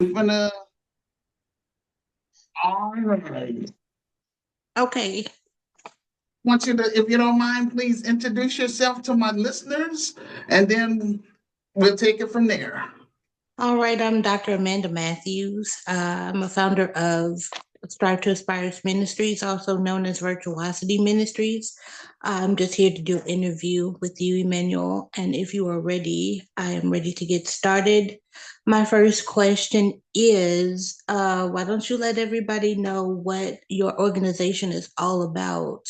We're gonna, all right. Okay. Want you to, if you don't mind, please introduce yourself to my listeners, and then we'll take it from there. All right. I'm Dr. Amanda Matthews. I'm a founder of Strive to Aspire Ministries, also known as Virtuosity Ministries. I'm just here to do an interview with you, Emmanuel. And if you are ready, I am ready to get started. My first question is why don't you let everybody know what your organization is all about?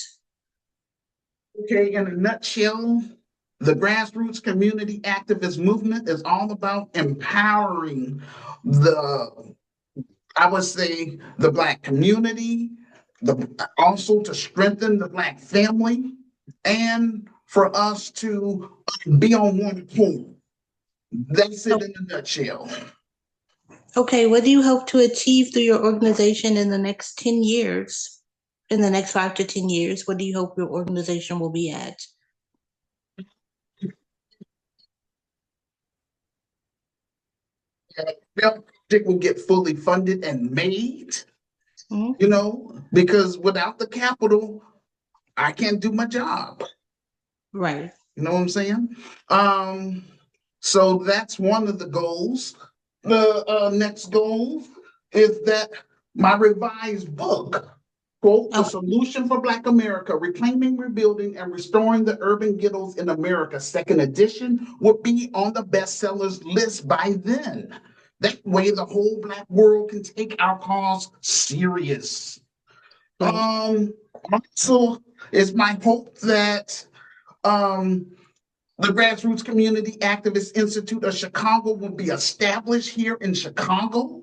Okay, in a nutshell, the grassroots community activist movement is all about empowering the, I would say, the Black community, also to strengthen the Black family, and for us to be on one accord. That's it in a nutshell. Okay, what do you hope to achieve through your organization in the next 10 years? In the next 5 to 10 years, what do you hope your organization will be at? That project will get fully funded and made, Mhm. because without the capital, I can't do my job. Right. You know what I'm saying? Um, so that's one of the goals. The next goal is that my revised book, quote, The Oh, Solution for Black America, Reclaiming, Rebuilding, and Restoring the Urban Ghettos in America, second edition, would be on the bestsellers list by then. That way the whole Black world can take our cause serious. right. Um, also, it's my hope that um, the Grassroots Community Activist Institute of Chicago will be established here in Chicago.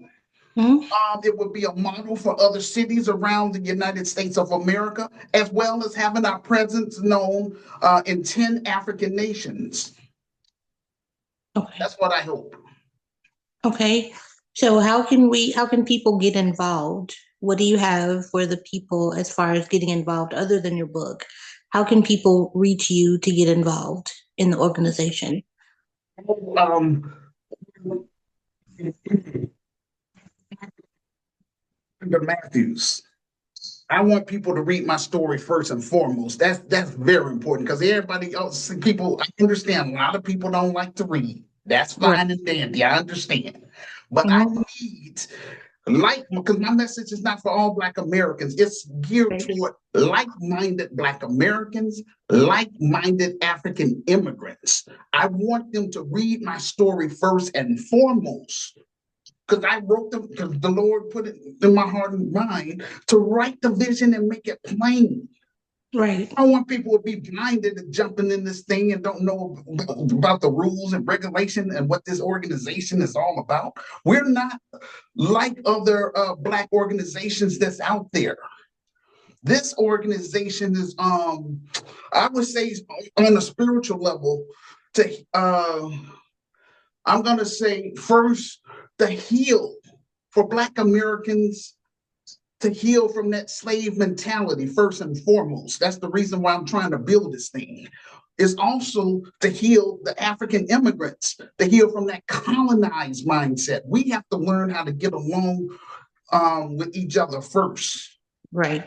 Mhm. It would be a model for other cities around the United States of America, as well as having our presence known in 10 African nations. Okay. That's what I hope. Okay. So how can people get involved? What do you have for the people as far as getting involved other than your book? How can people reach you to get involved in the organization? Um, Under Matthews, I want people to read my story first and foremost. That's very important because everybody else, people, I understand a lot of people don't like to read. That's Right. fine and dandy. I understand. But I Mhm. need, like, because my message is not for all Black Americans, it's geared Right. toward like-minded Black Americans, like-minded African immigrants. I want them to read my story first and foremost, because I wrote them, because the Lord put it in my heart and mind to write the vision and make it plain. Right. I don't want people to be blinded and jumping in this thing and don't know about the rules and regulation and what this organization is all about. We're not like other Black organizations that's out there. This organization is, I would say, on a spiritual level, to I'm going to say first, to heal for Black Americans, to heal from that slave mentality first and foremost. That's the reason why I'm trying to build this thing. Is also to heal the African immigrants, to heal from that colonized mindset. We have to learn how to get along with each other first. Right.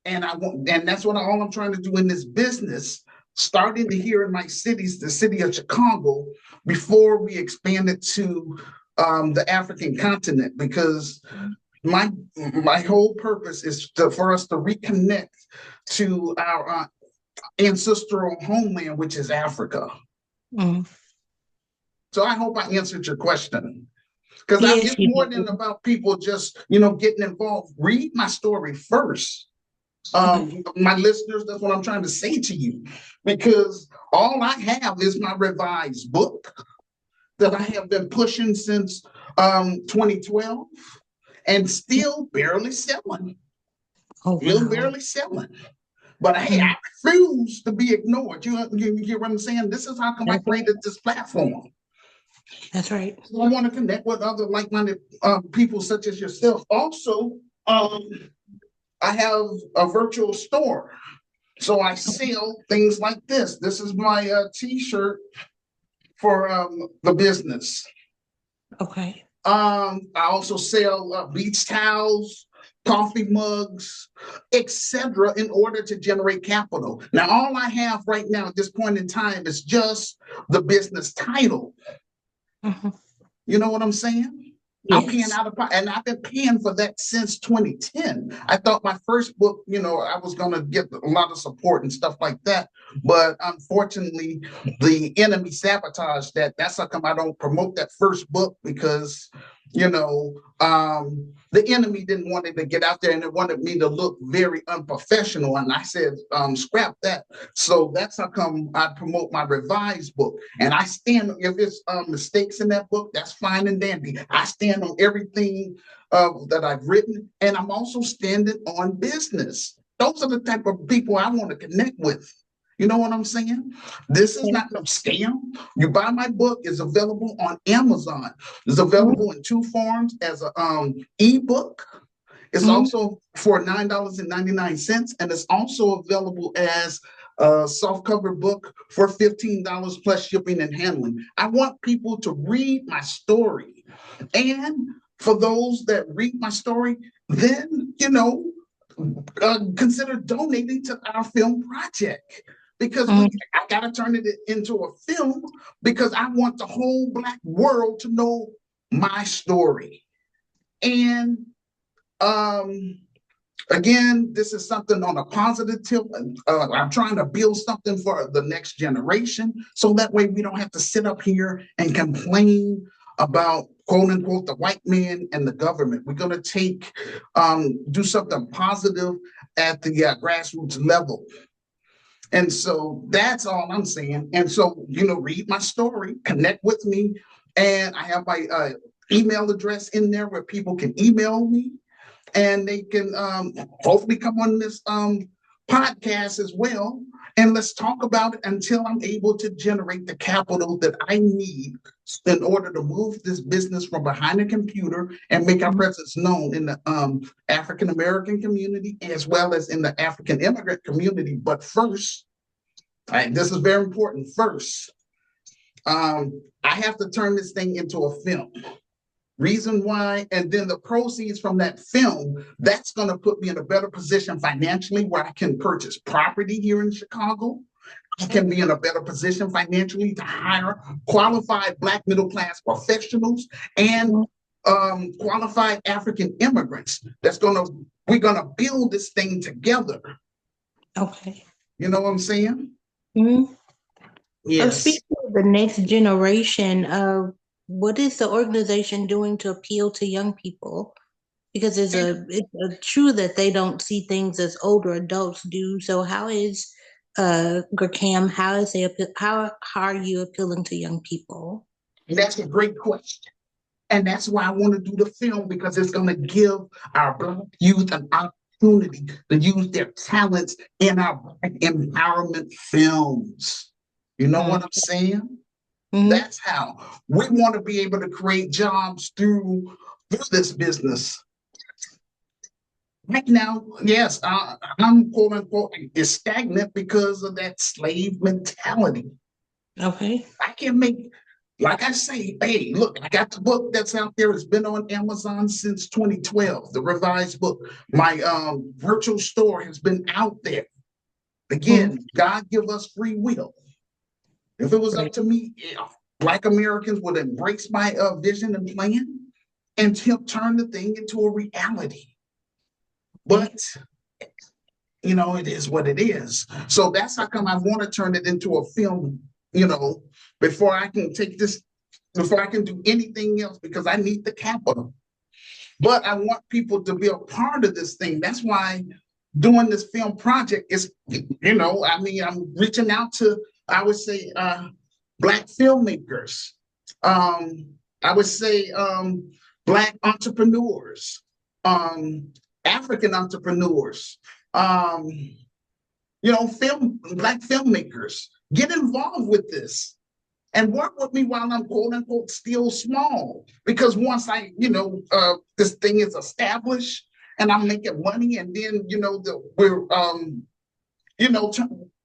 And and that's what all I'm trying to do in this business, starting to here in my cities, the city of Chicago, before we expand it to the African continent, because my my whole purpose is for us to reconnect to our ancestral homeland, which is Africa. Mhm. So I hope I answered your question. Because Yes, it's you more than do. about people just, getting involved. Read my story first. Okay. My listeners, that's what I'm trying to say to you. Because all I have is my revised book that I Okay. have been pushing since 2012 and still barely selling. Oh Still wow. barely selling. But hey, Mhm. I refuse to be ignored. You hear what I'm saying? This is how come I That's right. created this platform. That's right. So I want to connect with other like-minded people such as yourself. Also, um, I have a virtual store. So I sell things like this. This is my T-shirt for the business. Okay. I also sell beach towels, coffee mugs, etc., in order to generate capital. Now, all I have right now at this point in time is just the business title. Mhm. You know what I'm saying? I'm paying Yes. out of pocket, and I've been paying for that since 2010. I thought my first book, I was going to get a lot of support and stuff like that. But unfortunately, the enemy sabotaged that. That's how come I don't promote that first book because, the enemy didn't want it to get out there and it wanted me to look very unprofessional. And I said, scrap that. So that's how come I promote my revised book. And I stand, if it's mistakes in that book, that's fine and dandy. I stand on everything that I've written, and I'm also standing on business. Those are the type of people I want to connect with. You know what I'm saying? This is not no scam. You buy my book, it's available on Amazon. It's available in two forms as a ebook. It's Mhm. also for $9.99, and it's also available as a soft-cover book for $15 plus shipping and handling. I want people to read my story. And for those that read my story, then, consider donating to our film project because Mhm. I got to turn it into a film because I want the whole Black world to know my story. And um, again, this is something on a positive tip. I'm trying to build something for the next generation so that way we don't have to sit up here and complain about quote unquote the white man and the government. We're going to do something positive at the grassroots level. And so that's all I'm saying. And so, read my story, connect with me. And I have my email address in there where people can email me and they can hopefully come on this podcast as well. And let's talk about it until I'm able to generate the capital that I need in order to move this business from behind a computer and make our presence known in the African American community as well as in the African immigrant community. But first, this is very important. First, I have to turn this thing into a film. Reason why, and then the proceeds from that film, that's going to put me in a better position financially where I can purchase property here in Chicago. I can be in a better position financially to hire qualified Black middle class professionals and qualified African immigrants. We're going to build this thing together. Okay. You know what I'm saying? Mhm. Yes. Speaking of the next generation, what is the organization doing to appeal to young people? Because it's true that they don't see things as older adults do. So how is Gracam, how are you appealing to young people? That's a great question. And that's why I want to do the film because it's going to give our Black youth an opportunity to use their talents in our Black empowerment films. You know what I'm saying? Mm-hmm. That's how we want to be able to create jobs through this business. Right now, yes, I'm quote unquote is stagnant because of that slave mentality. Okay. I can make, like I say, hey, look, I got the book that's out there. It's been on Amazon since 2012, the revised book. My virtual store has been out there. Mm-hmm. Again, God give us free will. If it was up Great. to me, yeah, Black Americans would embrace my vision and plan and turn the thing into a reality. But it is what it is. So that's how come I want to turn it into a film, before I can before I can do anything else, because I need the capital. But I want people to be a part of this thing. That's why doing this film project is, I'm reaching out to, I would say, Black filmmakers. I would say Black entrepreneurs, African entrepreneurs, um, Black filmmakers. Get involved with this and work with me while I'm quote unquote still small. Because once this thing is established and I'm making money, and then we're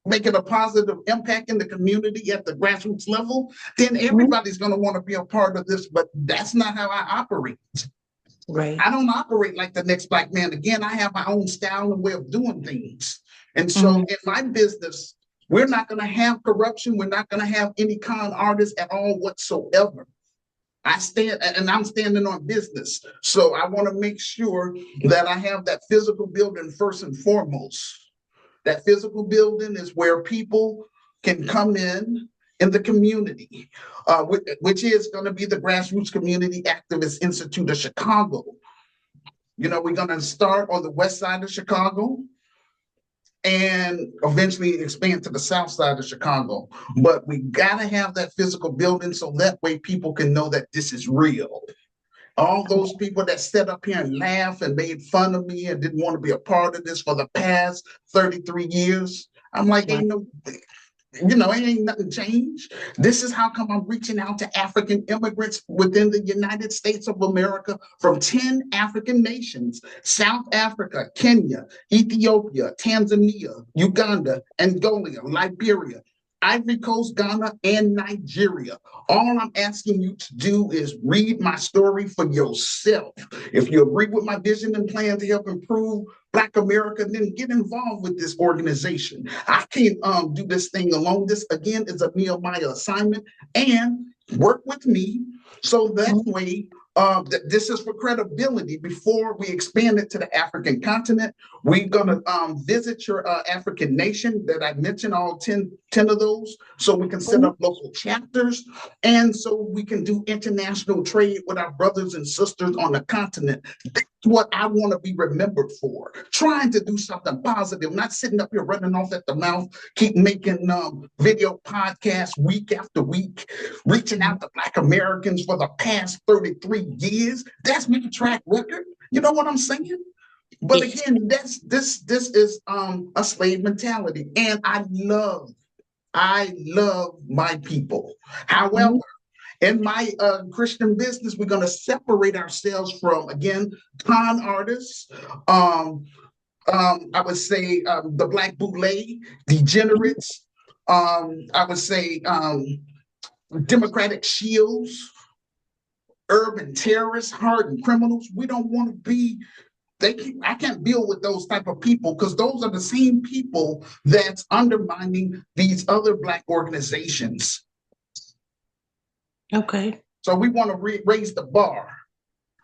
making a positive impact in the community at the grassroots level, then everybody's going to want to be a part of this. But that's not how I operate. Right. I don't operate like the next black man. Again, I have my own style and way of doing things. And so Mhm. in my business, we're not going to have corruption. We're not going to have any con artists at all whatsoever. I stand and I'm standing on business. So I want to make sure that I have that physical building first and foremost. That physical building is where people can come in the community, which is going to be the Grassroots Community Activist Institute of Chicago. You know, we're going to start on the west side of Chicago and eventually expand to the south side of Chicago. But we got to have that physical building so that way people can know that this is real. All those people that sat up here and laughed and made fun of me and didn't want to be a part of this for the past 33 years, I'm like, Right. ain't no, ain't nothing changed. This is how come I'm reaching out to African immigrants within the United States of America from 10 African nations: South Africa, Kenya, Ethiopia, Tanzania, Uganda, Angola, Liberia, Ivory Coast, Ghana, and Nigeria. All I'm asking you to do is read my story for yourself. If you agree with my vision and plan to help improve Black America, then get involved with this organization. I can't do this thing alone. This, again, is a Nehemiah assignment, and work with me so that way this is for credibility. Before we expand it to the African continent, we're going to visit your African nation that I mentioned, all 10 of those, so we can set up local chapters and so we can do international trade with our brothers and sisters on the continent. That's what I want to be remembered for. Trying to do something positive, not sitting up here running off at the mouth, keep making video podcasts week after week, reaching out to Black Americans for the past 33 years. That's my track record. You know what I'm saying? But Yes. again, this is a slave mentality, and I love my people. However, in my Christian business, we're going to separate ourselves from, again, con artists. I would say the Black boule, degenerates. I would say Democratic shields, urban terrorists, hardened criminals. We don't want to be. I can't deal with those type of people because those are the same people that's undermining these other Black organizations. Okay. So we want to raise the bar,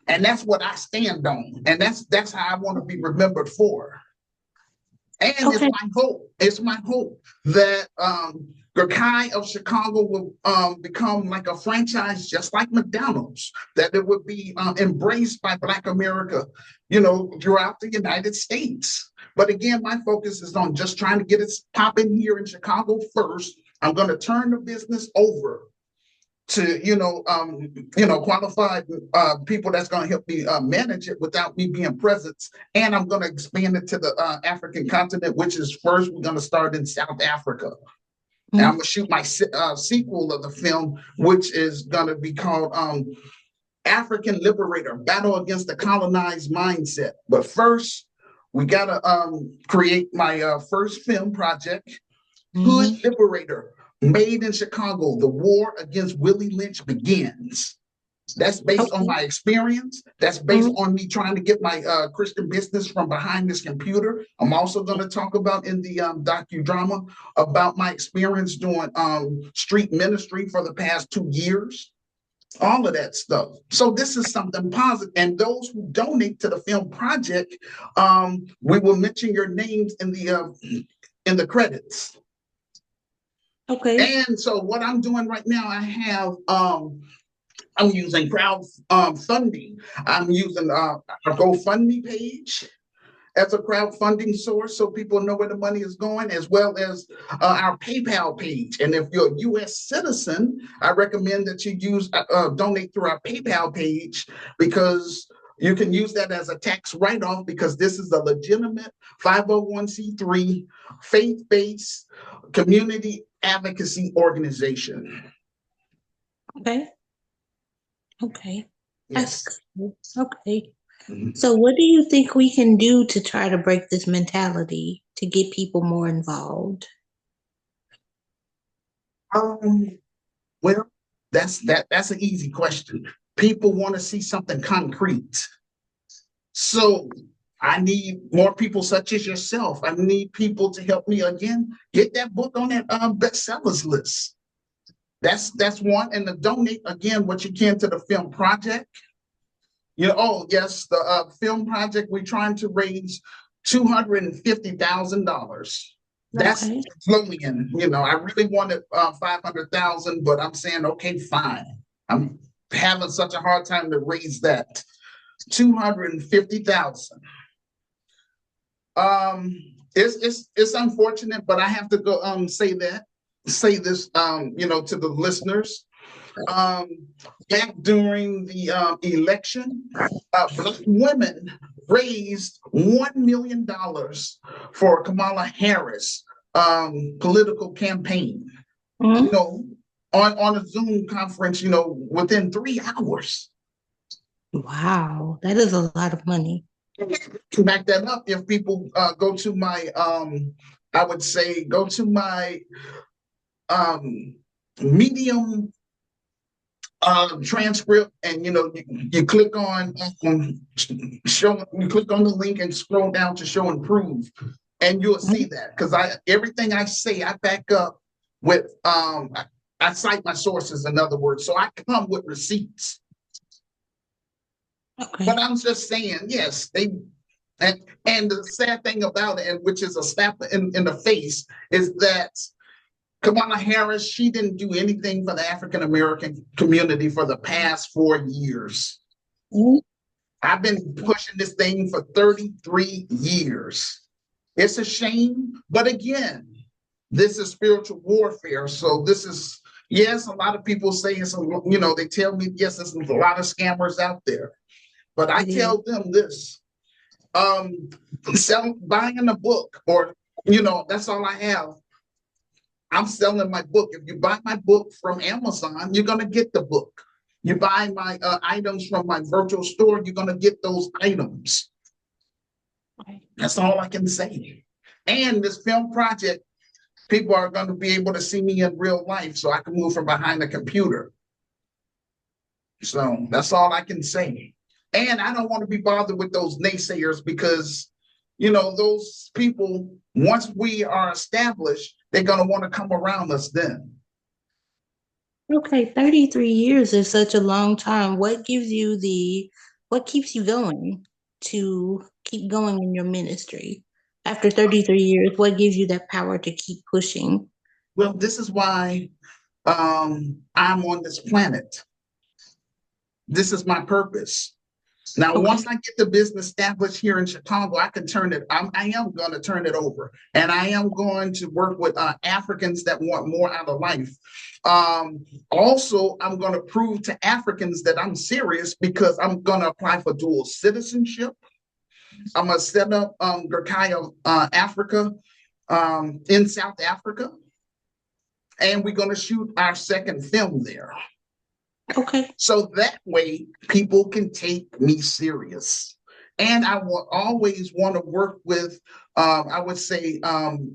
and that's what I stand on, and that's how I want to be remembered for. And Okay. it's my hope that Gurkai of Chicago will become like a franchise, just like McDonald's, that it would be embraced by Black America, throughout the United States. But again, my focus is on just trying to get it popping here in Chicago first. I'm going to turn the business over to qualified people that's going to help me manage it without me being present. And I'm going to expand it to the African continent, which is first we're going to start in South Africa. And I'm going to shoot my sequel of the film, which is going to be called African Liberator: Battle Against the Colonized Mindset. But first, we got to create my first film project, Hood Liberator: Made in Chicago, the war against Willie Lynch begins. That's based on my experience. That's based on me trying to get my Christian business from behind this computer. I'm also going to talk about in the docudrama about my experience doing street ministry for the past 2 years. All of that stuff. So this is something positive. And those who donate to the film project, we will mention your names in the credits. Okay. And so what I'm doing right now, I have I'm using crowd funding. I'm using a GoFundMe page as a crowdfunding source so people know where the money is going, as well as our PayPal page. And if you're a U.S. citizen, I recommend that you donate through our PayPal page, because you can use that as a tax write-off, because this is a legitimate 501c3 faith-based community advocacy organization. Okay. Okay. Yes. That's good. Okay. So what do you think we can do to try to break this mentality to get people more involved? Um, well, that's an easy question. People want to see something concrete. So I need more people such as yourself. I need people to help me again get that book on that bestsellers list. That's one, and to donate again what you can to the film project. Oh yes, the film project. We're trying to raise $250,000. That's Okay. flowing. I really wanted 500,000, but I'm saying okay, fine. I'm having such a hard time to raise that 250,000. Um, it's unfortunate, but I have to go say this to the listeners. Um, Back during the election, Black women raised $1 million for Kamala Harris political campaign. Mhm. On a Zoom conference, within 3 hours. Wow, that is a lot of money. To back that up, if people go to my, I would say, go to my um, Medium transcript, and you click on show. You click on the link and scroll down to show and prove, and you'll see that because everything I say I back up with I cite my sources. In other words, so I come with receipts. But Okay. I'm just saying, yes, they and the sad thing about it, and which is a slap in the face, is that Kamala Harris, she didn't do anything for the African American community for the past 4 years. Mhm. I've been pushing this thing for 33 years. It's a shame, but again, this is spiritual warfare. So this is, yes, a lot of people say they tell me, yes, there's a lot of scammers out there. But I It is. tell them this, um, buying a book, or, that's all I have. I'm selling my book. If you buy my book from Amazon, you're going to get the book. You buy my items from my virtual store, you're going to get those items. That's all I can say. And this film project, people are going to be able to see me in real life so I can move from behind the computer. So that's all I can say. And I don't want to be bothered with those naysayers because, those people, once we are established, they're going to want to come around us then. Okay, 33 years is such a long time. What keeps you going to keep going in your ministry? After 33 years, what gives you that power to keep pushing? Well, this is why I'm on this planet. This is my purpose. Now, Okay. once I get the business established here in Chicago, I can turn it. I am going to turn it over, and I am going to work with Africans that want more out of life. Also, I'm going to prove to Africans that I'm serious because I'm going to apply for dual citizenship. I'm going to set up Gurkaya Africa in South Africa, and we're going to shoot our second film there. Okay. So that way people can take me serious. And I will always want to work with, I would say,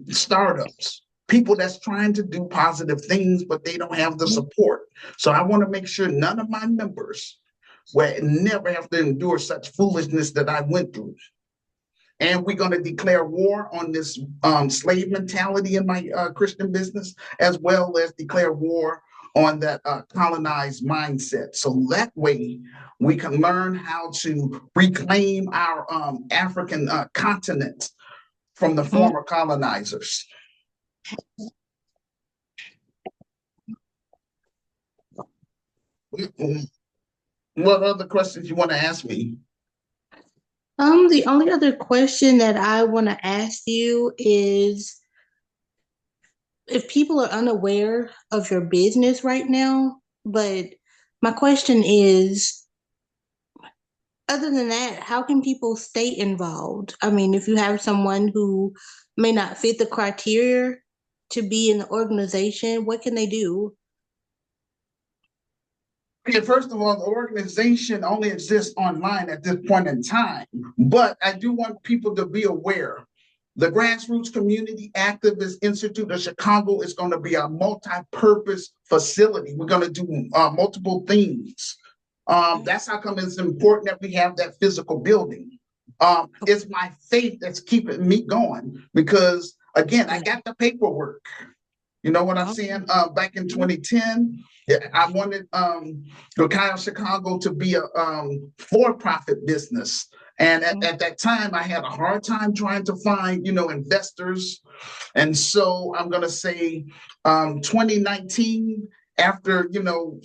startups, people that's trying to do positive things, but they don't have the support. So I want to make sure none of my members will never have to endure such foolishness that I went through. And we're going to declare war on this slave mentality in my Christian business, as well as declare war on that colonized mindset. So that way we can learn how to reclaim our African continent from the Mhm. former colonizers. What other questions you want to ask me? The only other question that I want to ask you is if people are unaware of your business right now, but my question is, other than that, how can people stay involved? I mean, if you have someone who may not fit the criteria to be in the organization, what can they do? Okay, first of all, the organization only exists online at this point in time, but I do want people to be aware The Grassroots Community Activist Institute of Chicago is going to be a multi-purpose facility. We're going to do multiple things. That's how come it's important that we have that physical building. It's my faith that's keeping me going because, again, I got the paperwork. You know what I'm saying? Back in 2010, I wanted Ohio Chicago to be a for-profit business. And at that time, I had a hard time trying to find, investors. And so I'm going to say 2019, after,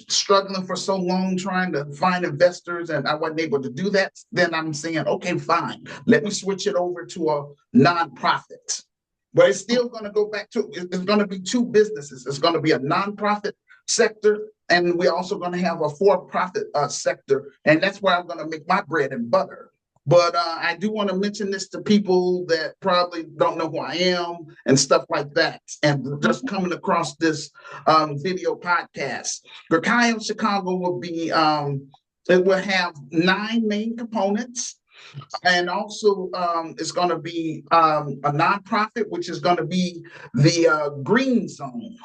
struggling for so long trying to find investors and I wasn't able to do that, then I'm saying, okay, fine. Let me switch it over to a nonprofit. But it's still going to go back to, it's going to be two businesses. It's going to be a nonprofit sector, and we're also going to have a for-profit sector. And that's where I'm going to make my bread and butter. But I do want to mention this to people that probably don't know who I am and stuff like that. And just coming across this video podcast, Ohio Chicago will be, it will have 9 main components. And also it's going to be a nonprofit, which is going to be the green zone.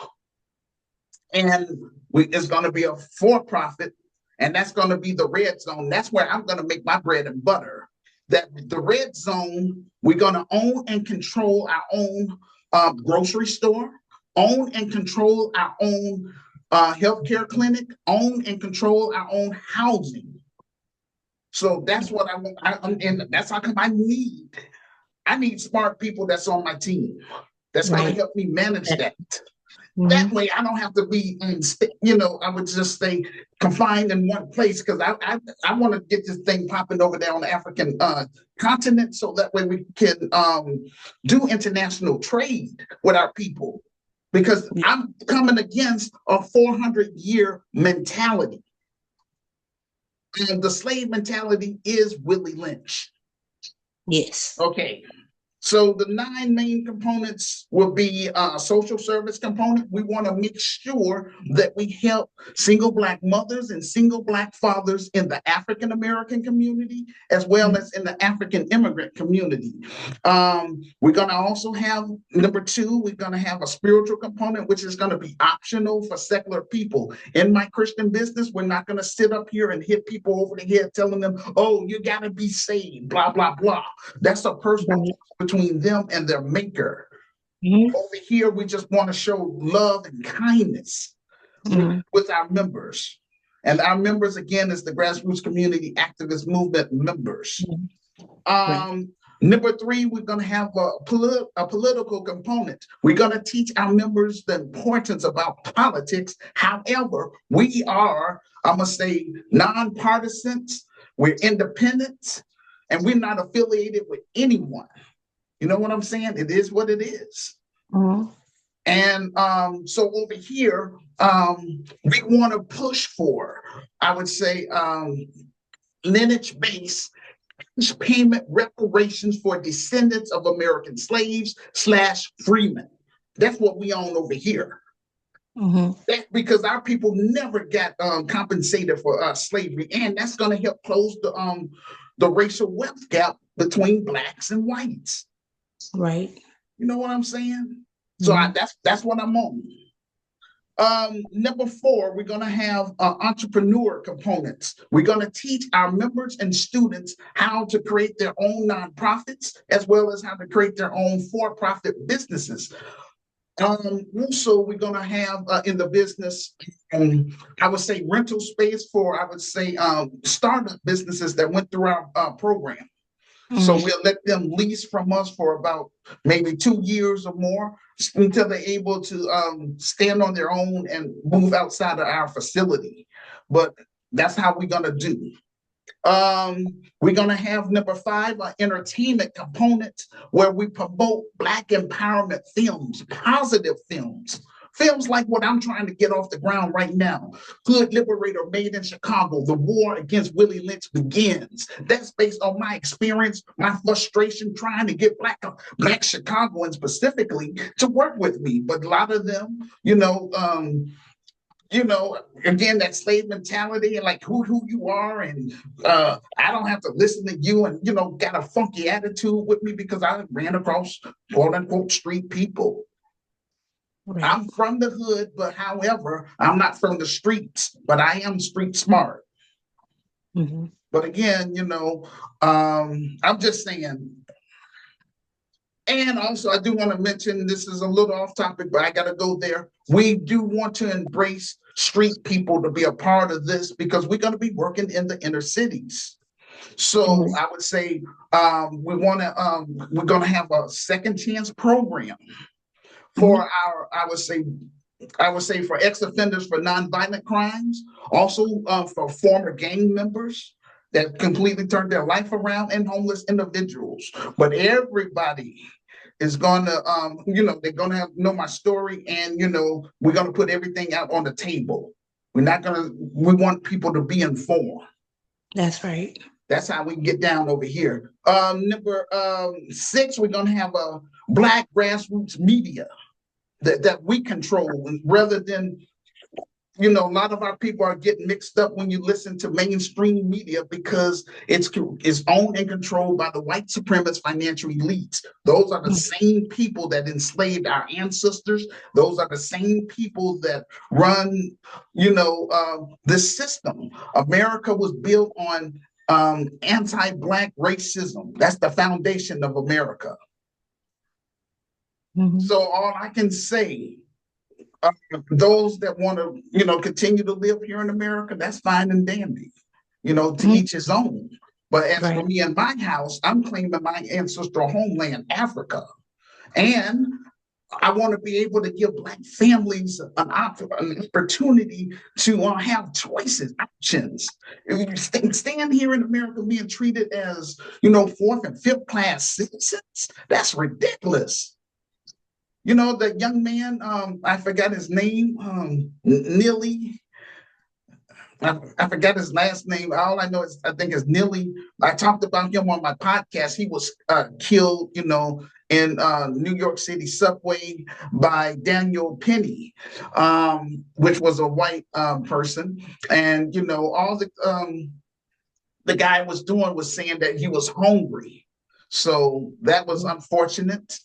And it's going to be a for-profit, and that's going to be the red zone. That's where I'm going to make my bread and butter. That the red zone, we're going to own and control our own grocery store, own and control our own healthcare clinic, own and control our own housing. So that's what I want, and that's how come I need smart people that's on my team. That's going to help me manage that. That way I don't have to be, I would just stay confined in one place because I want to get this thing popping over there on the African continent so that way we can do international trade with our people. Because I'm coming against a 400-year mentality. And the slave mentality is Willie Lynch. Yes. Okay. So the 9 main components will be a social service component. We want to make sure that we help single Black mothers and single Black fathers in the African American community, as well as in the African immigrant community. We're going to also have, number 2, we're going to have a spiritual component, which is going to be optional for secular people. In my Christian business, we're not going to sit up here and hit people over the head telling them, oh, you got to be saved, blah, blah, blah. That's a personal between them and their maker. Over here, we just want to show love and kindness with our members. And our members, again, is the Grassroots Community Activist Movement members. Number 3, we're going to have a political component. We're going to teach our members the importance about politics. However, we are, I'm going to say, nonpartisans, we're independent, and we're not affiliated with anyone. You know what I'm saying? It is what it is. And so over here, we want to push for, I would say, lineage-based payment reparations for descendants of American slaves / freemen. That's what we own over here. That's because our people never got compensated for slavery, and that's going to help close the racial wealth gap between Blacks and whites. Right. You know what I'm saying? So that's what I'm on. Number 4, we're going to have entrepreneur components. We're going to teach our members and students how to create their own nonprofits, as well as how to create their own for-profit businesses. Also, we're going to have in the business, I would say, rental space for, I would say, startup businesses that went through our program. So we'll let them lease from us for about maybe 2 years or more until they're able to stand on their own and move outside of our facility. But that's how we're going to do. We're going to have number 5, an entertainment component where we promote Black empowerment films, positive films. Films like what I'm trying to get off the ground right now. Hood Liberator, Made in Chicago. The war against Willie Lynch begins. That's based on my experience, my frustration trying to get Black Chicagoans specifically to work with me. But a lot of them, again, that slave mentality and like who you are, and I don't have to listen to you, and got a funky attitude with me because I ran across quote unquote street people. Right. I'm from the hood, but however, I'm not from the streets, but I am street smart. Mm-hmm. But again, I'm just saying. And also, I do want to mention, this is a little off topic, but I got to go there. We do want to embrace street people to be a part of this because we're going to be working in the inner cities. So Mhm. I would say we're going to have a second chance program for I would say for ex-offenders for nonviolent crimes, also for former gang members that completely turned their life around, and homeless individuals. But everybody is gonna they're gonna know my story, and we're gonna put everything out on the table. We want people to be informed. That's right. That's how we get down over here. Number 6, we're gonna have a Black grassroots media that we control, and rather than a lot of our people are getting mixed up when you listen to mainstream media because it's owned and controlled by the white supremacist financial elites. Those are the same people that enslaved our ancestors. Those are the same people that run, this system. America was built on anti-Black racism. That's the foundation of America. Mm-hmm. So all I can say, those that want to, continue to live here in America, that's fine and dandy, to each his own. But as for me and my house, I'm claiming my ancestral homeland, Africa. And I want to be able to give Black families an opportunity to have choices, options. If you stand here in America being treated as, 4th and 5th class citizens, that's ridiculous. The young man, I forgot his name, Neely. I forgot his last name. All I know is I think it's Neely. I talked about him on my podcast. He was killed, in New York City subway by Daniel Penny, which was a white person. And all the guy was doing was saying that he was hungry. So that was unfortunate.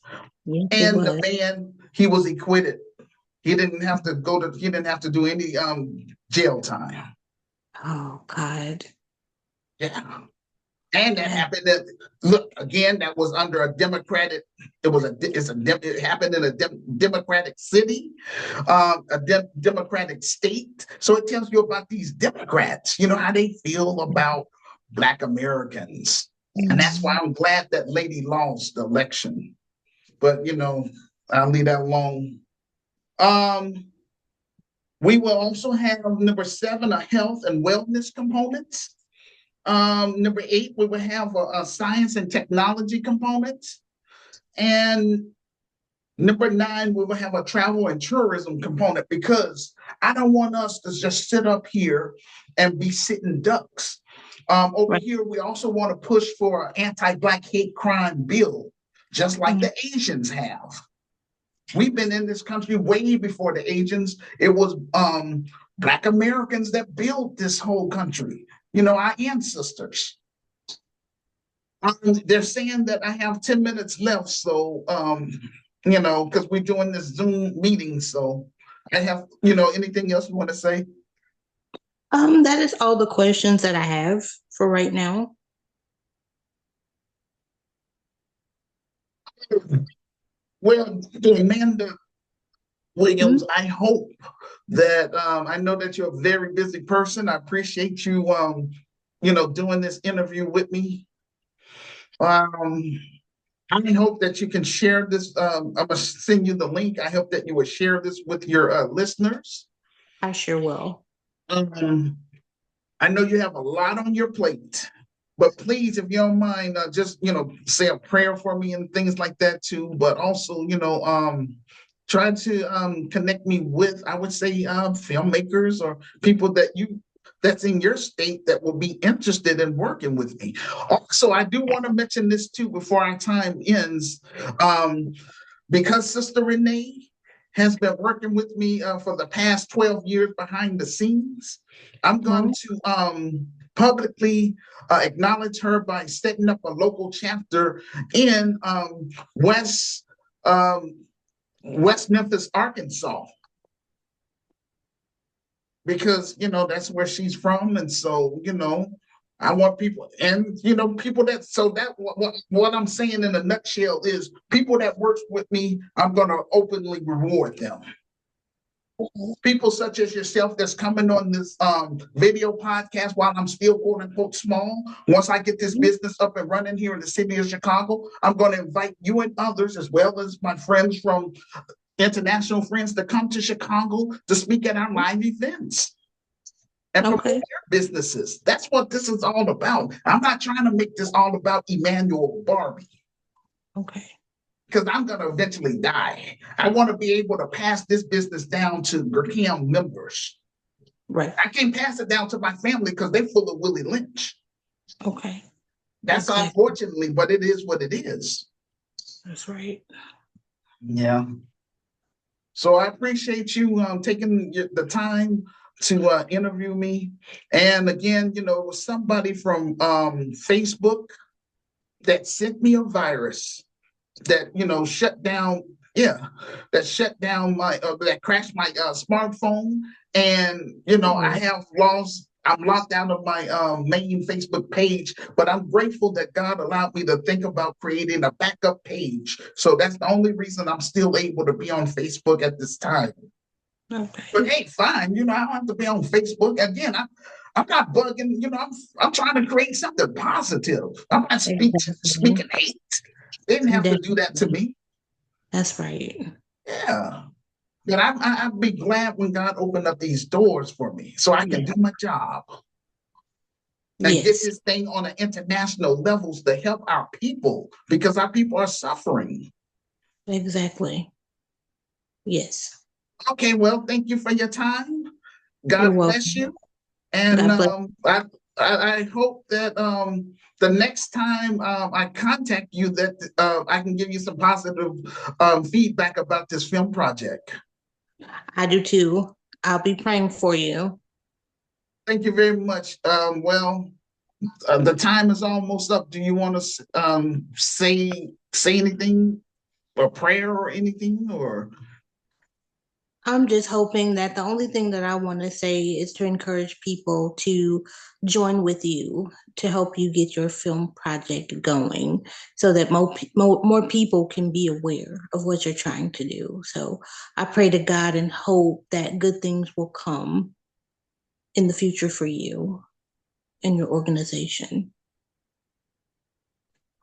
Yes, And the man, he was acquitted. He didn't have to do any jail time. Oh God. Yeah. And that happened look, again, that was under a Democratic, it happened in a Democratic city, Democratic state. So it tells you about these Democrats, how they feel about Black Americans. And that's why I'm glad that lady lost the election. But I'll leave that alone. We will also have number 7, a health and wellness components. Number 8, we will have a science and technology components. And number 9, we will have a travel and tourism component, because I don't want us to just sit up here and be sitting ducks. Over here, we also want to push for an anti-Black hate crime bill, just like the Asians have. We've been in this country way before the Asians. It was Black Americans that built this whole country, our ancestors. They're saying that I have 10 minutes left, so, because we're doing this Zoom meeting, so I have, anything else you want to say? That is all the questions that I have for right now. Well, Amanda Williams, I hope that I know that you're a very busy person. I appreciate you, doing this interview with me. I hope that you can share this. I'm gonna send you the link. I hope that you will share this with your listeners. I sure will. I know you have a lot on your plate, but please, if you don't mind, just say a prayer for me and things like that too. But also, try to connect me with, I would say, filmmakers or people that's in your state that will be interested in working with me. Also, I do want to mention this too before our time ends, because Sister Renee has been working with me for the past 12 years behind the scenes. I'm going to publicly acknowledge her by setting up a local chapter in West Memphis, Arkansas, because that's where she's from, and so I want people, and people that, so that what I'm saying in a nutshell is people that works with me, I'm going to openly reward them. People such as yourself that's coming on this video podcast while I'm still quote unquote small. Once I get this business up and running here in the city of Chicago, I'm going to invite you and others, as well as my friends from international friends, to come to Chicago to speak at our live events and promote their businesses. That's what this is all about. I'm not trying to make this all about Emmanuel Barbee. Okay. Because I'm going to eventually die. I want to be able to pass this business down to Graham members. Right. I can't pass it down to my family because they're full of Willie Lynch. Okay. That's unfortunately, but it is what it is. That's right. Yeah. So I appreciate you taking the time to interview me. And again, it was somebody from Facebook that sent me a virus that shut down my that crashed my smartphone, and I'm locked out of my main Facebook page, but I'm grateful that God allowed me to think about creating a backup page. So that's the only reason I'm still able to be on Facebook at this time. Okay. But hey, fine, I don't have to be on Facebook. Again, I'm not bugging, I'm trying to create something positive. I'm not speaking hate. They didn't have to do that to me. That's right. Yeah. But I'd be glad when God opened up these doors for me so I can do my job and get this thing on an international levels to help our people, because our people are suffering. Exactly. Yes. Okay, well, thank you for your time. God bless you. And I hope that the next time I contact you, that I can give you some positive feedback about this film project. I do too. I'll be praying for you. Thank you very much. The time is almost up. Do you want to say anything, a prayer or anything, or? I'm just hoping that the only thing that I want to say is to encourage people to join with you to help you get your film project going, so that more people can be aware of what you're trying to do. So I pray to God and hope that good things will come in the future for you and your organization.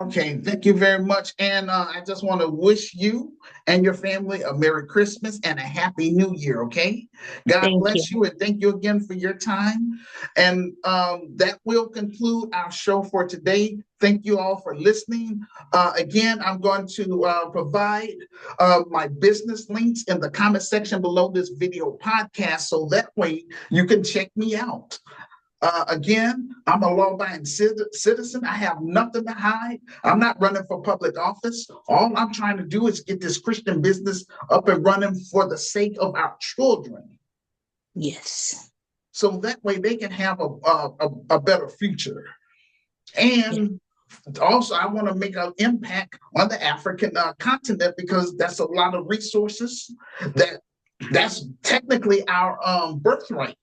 Okay, thank you very much. And I just want to wish you and your family a Merry Christmas and a Happy New Year, okay? God bless you, and thank you again for your time. And that will conclude our show for today. Thank you all for listening. Again, I'm going to provide my business links in the comment section below this video podcast, so that way you can check me out. Again, I'm a law-abiding citizen. I have nothing to hide. I'm not running for public office. All I'm trying to do is get this Christian business up and running for the sake of our children. Yes. So that way they can have a better future. And also, I want to make an impact on the African continent, because that's a lot of resources. That's technically our birthright.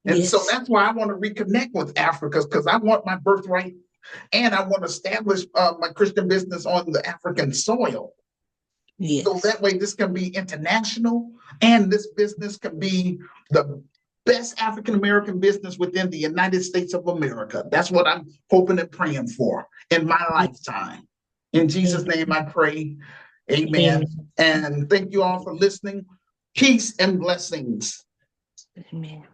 And so that's why I want to reconnect with Africa, because I want my birthright, and I want to establish my Christian business on the African soil. Yes. So that way this can be international, and this business can be the best African-American business within the United States of America. That's what I'm hoping and praying for in my lifetime. In Jesus' name I pray. Amen. And thank you all for listening. Peace and blessings. Amen.